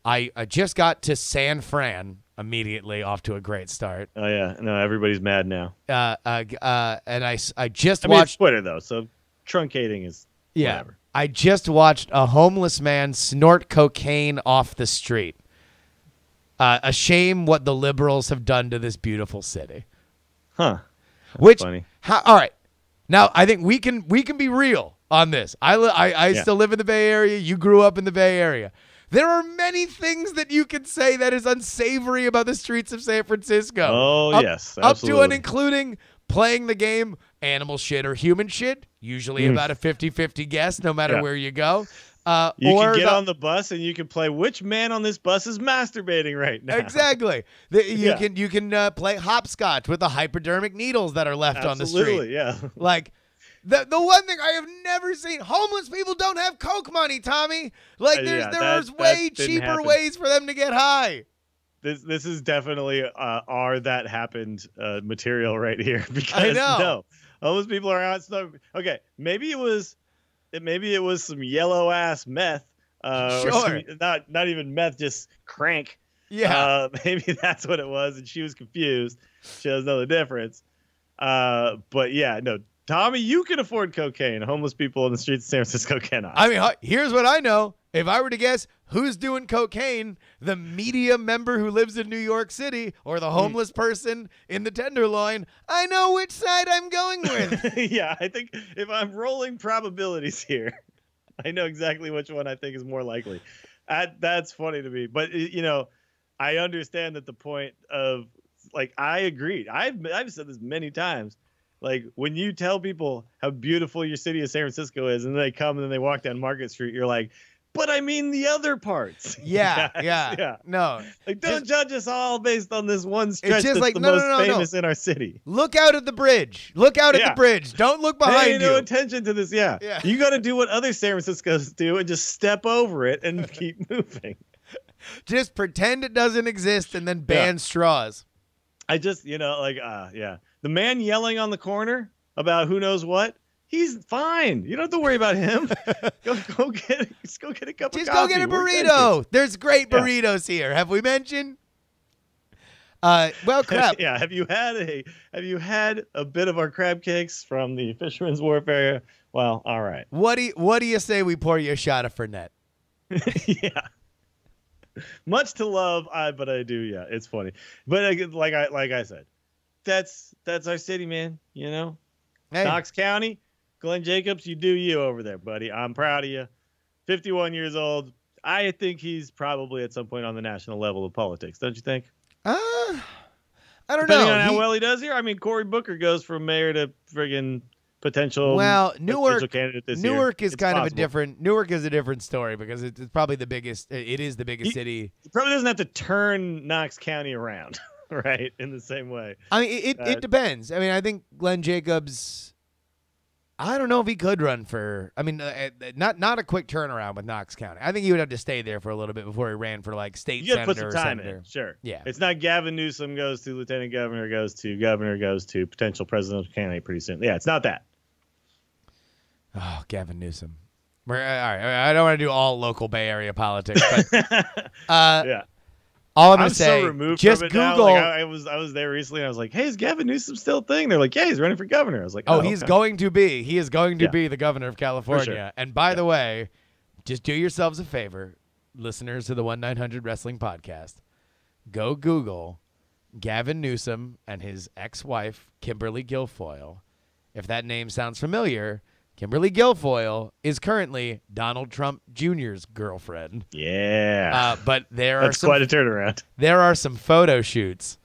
I just got to San Fran. Immediately off to a great start. Oh yeah, no, everybody's mad now. And I just watched it's Twitter though, so truncating is whatever. I just watched a homeless man snort cocaine off the street. A shame what the liberals have done to this beautiful city. Huh? That's funny. All right, now I think we can be real on this. I still live in the Bay Area. You grew up in the Bay Area. There are many things that you can say that is unsavory about the streets of San Francisco. Oh, yes. Absolutely. Up to and including playing the game animal shit or human shit, usually about a 50-50 guess no matter where you go. You can get on the bus and you can play which man on this bus is masturbating right now. Exactly. You can play hopscotch with the hypodermic needles that are left on the street. Absolutely, yeah. Like, the one thing I have never seen, homeless people don't have Coke money, Tommy. Like, there's way cheaper ways for them to get high. This is definitely that happened material right here, because I know. No, homeless people are out. Okay, maybe it was some yellow ass meth Sure. Not even meth, just crank. Yeah. Maybe that's what it was, and she was confused. She doesn't know the difference. But yeah, no, Tommy, you can afford cocaine. Homeless people in the streets of San Francisco cannot. I mean, here's what I know. If I were to guess who's doing cocaine, the media member who lives in New York City or the homeless person in the Tenderloin, I know which side I'm going with. Yeah, I think if I'm rolling probabilities here, I know exactly which one I think is more likely. That's funny to me. But, I understand that the point of, like, I agreed. I've said this many times. Like, when you tell people how beautiful your city of San Francisco is and they come and then they walk down Market Street, you're like, but I mean the other parts. Yeah, yeah. No. Like, don't judge us all based on this one stretch that's like, the most famous in our city. Look out at the bridge. Look out at the bridge. Don't look behind you. Pay no attention to this. Yeah. You got to do what other San Franciscos do and just step over it and keep moving. Just pretend it doesn't exist and then ban straws. I just, the man yelling on the corner about who knows what, he's fine. You don't have to worry about him. Go get a cup of coffee. Just go get a burrito. There's great burritos here. Have we mentioned? Well, crap. Yeah. Have you had a bit of our crab cakes from the Fisherman's Wharf area? Well, all right. What do you say we pour you a shot of Fernet? Yeah. Much to love, but I do. Yeah, it's funny. But like I said, that's our city, man. Hey. Knox County, Glenn Jacobs, you do you over there, buddy. I'm proud of you. 51 years old. I think he's probably at some point on the national level of politics. Don't you think? I don't Depending know. on how well he does here. I mean, Cory Booker goes from mayor to friggin' potential. Well, candidate this year. Newark is kind of a different. Newark is a different story because it's probably the biggest. It is the biggest city. He probably doesn't have to turn Knox County around, right? In the same way. I mean, it depends. I mean, I think Glenn Jacobs. I don't know if he could run for. I mean, not a quick turnaround with Knox County. I think he would have to stay there for a little bit before he ran for like state senator. You got to put some time in. Sure. Yeah. It's not Gavin Newsom goes to lieutenant governor goes to potential presidential candidate pretty soon. Yeah, it's not that. Oh, Gavin Newsom. All right. I don't want to do all local Bay Area politics, but yeah. All I'm gonna say, so removed just from it Google. Now. Like, I was there recently. And I was like, "Hey, is Gavin Newsom still a thing?" They're like, "Yeah, he's running for governor." I was like, "Oh, he's going to be. He is going to be the governor of California." Sure. And by the way, just do yourselves a favor, listeners to the 1-900 Wrestling Podcast. Go Google Gavin Newsom and his ex-wife Kimberly Guilfoyle. If that name sounds familiar, Kimberly Guilfoyle is currently Donald Trump Jr.'s girlfriend. Yeah. But that's quite a turnaround. There are some photo shoots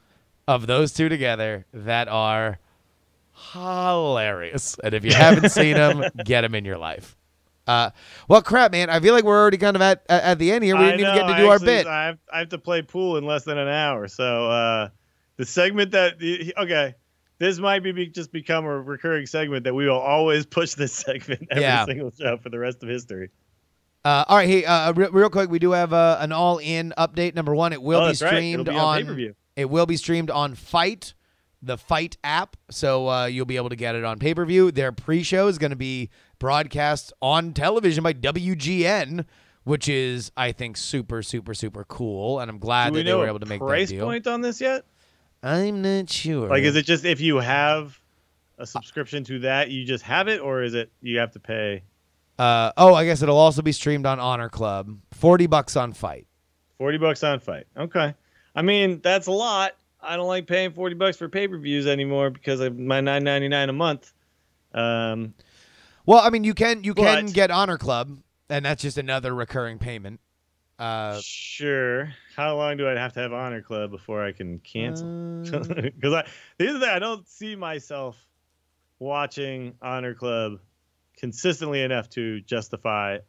of those two together that are hilarious. And if you haven't seen them, get them in your life. Well, crap, man. I feel like we're already kind of at the end here. We didn't even get to do our bit. I have to play pool in less than an hour. So the segment this might be just become a recurring segment that we will always push this segment every single show for the rest of history. All right, hey, real quick, we do have an all-in update. Number one, it will be streamed on pay-per-view. It will be streamed on Fight, the Fight app, so you'll be able to get it on pay-per-view. Their pre-show is going to be broadcast on television by WGN, which is, I think, super, super, super cool, and I'm glad that they were able to make that deal. Price point on this yet? I'm not sure. Like, is it just if you have a subscription to that, you just have it, or is it you have to pay? I guess it'll also be streamed on Honor Club. $40 on Fight. $40 on Fight. Okay. I mean, that's a lot. I don't like paying $40 for pay-per-views anymore because of my $9.99 a month. Well, I mean, you can get Honor Club, and that's just another recurring payment. Sure. How long do I have to have Honor Club before I can cancel? Because here's the thing, I don't see myself watching Honor Club consistently enough to justify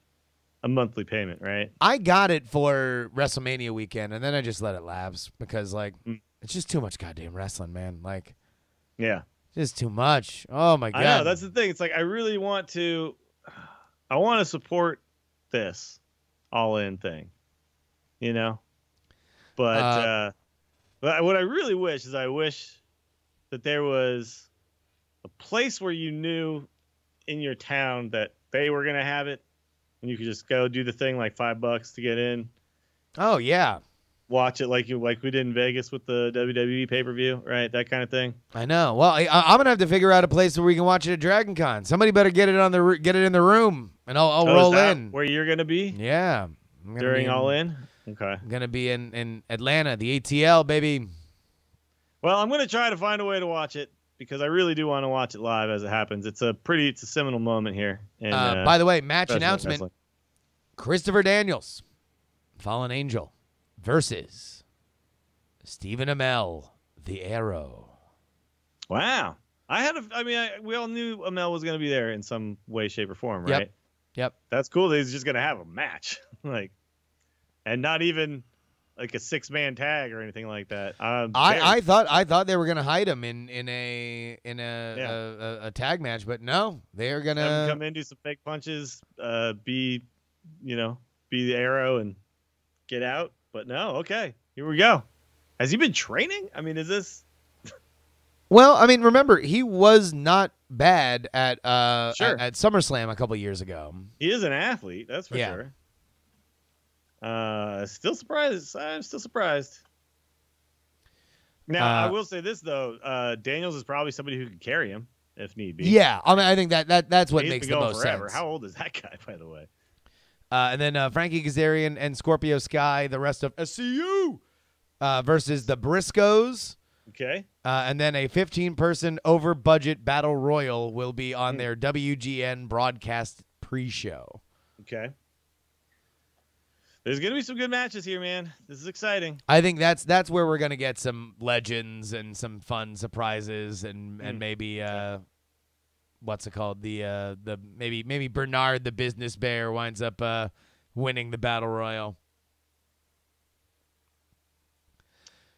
a monthly payment, right? I got it for WrestleMania weekend, and then I just let it lapse because, like, it's just too much goddamn wrestling, man. Like, yeah, just too much. Oh my god! I know, that's the thing. It's like I really want to. I want to support this all-in thing, you know. But what I really wish is I wish that there was a place where you knew in your town that they were going to have it, and you could just go do the thing like $5 to get in. Oh yeah. Watch it like we did in Vegas with the WWE pay-per-view, right? That kind of thing. I know. Well, I'm gonna have to figure out a place where we can watch it at Dragon Con. Somebody better get it in the room, and I'll roll in. Where you're gonna be? Yeah. During All In? Okay. I'm gonna be in Atlanta, the ATL, baby. Well, I'm gonna try to find a way to watch it because I really do want to watch it live as it happens. It's a seminal moment here. And, by the way, match announcement: wrestling. Christopher Daniels, Fallen Angel, versus Stephen Amell, the Arrow. Wow. We all knew Amell was going to be there in some way, shape, or form, right? Yep. That's cool that he's just going to have a match. And not even like a 6-man tag or anything like that. I thought they were going to hide him in a tag match, but no, they're going to come in, do some fake punches, be the Arrow and get out. But no, okay, here we go. Has he been training? I mean, is this? Well, I mean, remember, he was not bad at Sure. at SummerSlam a couple years ago. He is an athlete, that's for sure. Still surprised. I'm still surprised. Now, I will say this though, Daniels is probably somebody who can carry him if need be. Yeah, I mean, I think that's what makes the most forever. sense. How old is that guy, by the way? And then Frankie Kazarian and Scorpio Sky, the rest of SCU, versus the Briscoes. Okay. And then a 15-person over-budget battle royal will be on their WGN broadcast pre-show. Okay. There's gonna be some good matches here, man. This is exciting. I think that's where we're gonna get some legends and some fun surprises and maybe what's it called? The maybe Bernard the Business Bear winds up winning the battle royal.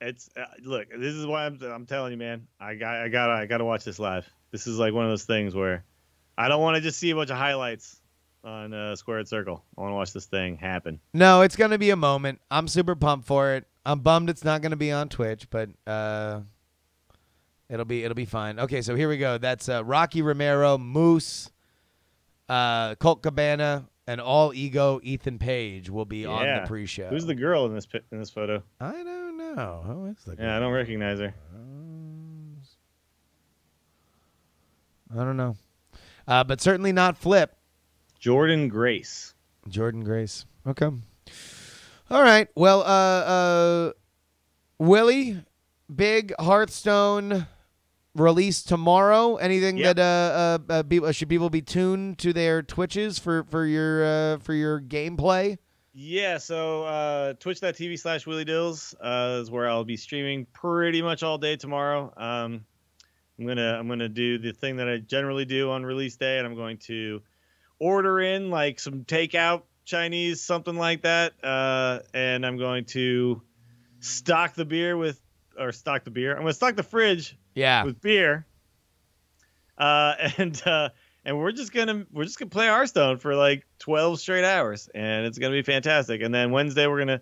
It's look, this is why I'm telling you, man. I gotta watch this live. This is like one of those things where I don't want to just see a bunch of highlights on Squared Circle. I want to watch this thing happen. No, it's gonna be a moment. I'm super pumped for it. I'm bummed it's not gonna be on Twitch, but it'll be fine. Okay, so here we go. That's Rocky Romero, Moose, Colt Cabana, and All Ego Ethan Page will be on the pre-show. Who's the girl in this photo? I don't know. Who is the girl? Yeah, I don't recognize her. I don't know. But certainly not Flip. Jordan Grace. Jordan Grace. Okay. All right. Well, Willie, big Hearthstone release tomorrow. Anything that should people be tuned to their Twitches for your gameplay? Yeah, so twitch.tv/Willie Dills is where I'll be streaming pretty much all day tomorrow. I'm gonna do the thing that I generally do on release day, and I'm going to order in like some takeout Chinese, something like that, and I'm going to stock the beer. I'm gonna stock the fridge. Yeah. With beer, and we're just gonna play Hearthstone for like 12 straight hours, and it's gonna be fantastic. And then Wednesday we're gonna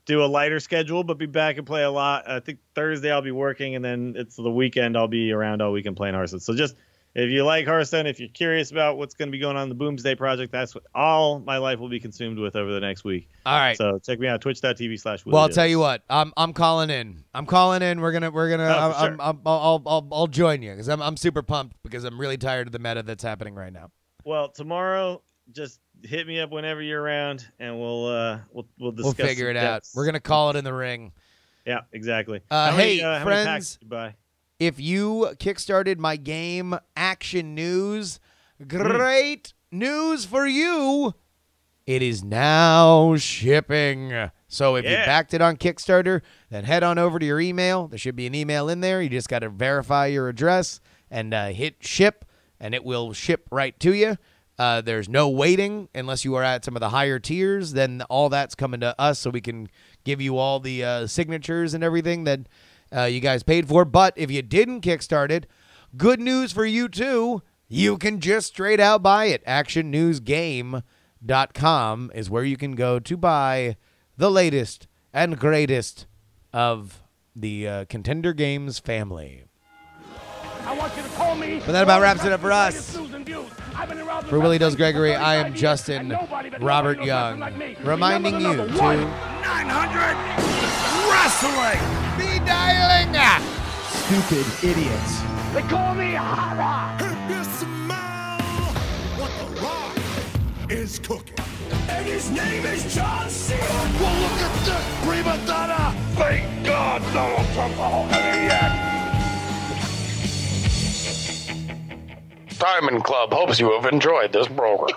do a lighter schedule, but be back and play a lot. I think Thursday I'll be working, and then it's the weekend. I'll be around all weekend playing Hearthstone. So just if you like Hearthstone, if you're curious about what's going to be going on in the Boomsday Project, that's what all my life will be consumed with over the next week. All right. So check me out, twitch.tv/Willie. Well, I'll tell you what. I'm calling in. We're gonna. Sure. I'll join you because I'm super pumped because I'm really tired of the meta that's happening right now. Well, tomorrow, just hit me up whenever you're around, and we'll discuss. We'll figure it out. We're gonna call it in the ring. Yeah, exactly. Hey, how many packs did you buy? If you kickstarted my game, Action News, great news for you. It is now shipping. So if you backed it on Kickstarter, then head on over to your email. There should be an email in there. You just got to verify your address and hit ship, and it will ship right to you. There's no waiting unless you are at some of the higher tiers. Then all that's coming to us so we can give you all the signatures and everything that you guys paid for. But if you didn't kickstart it, good news for you too. You can just straight out buy it. ActionNewsGame.com is where you can go to buy the latest and greatest of the Contender Games family. I want you to call me. But that about wraps it up for us. For Willie Does Gregory, I am Justin Robert Young, reminding you to 900 Wrestling. be dialing. Stupid idiots. They call me Hara. If you smell what the Rock is cooking. And his name is John Cena. Well, look at this prima donna. Thank God Donald Trump home yet. Diamond Club hopes you have enjoyed this program.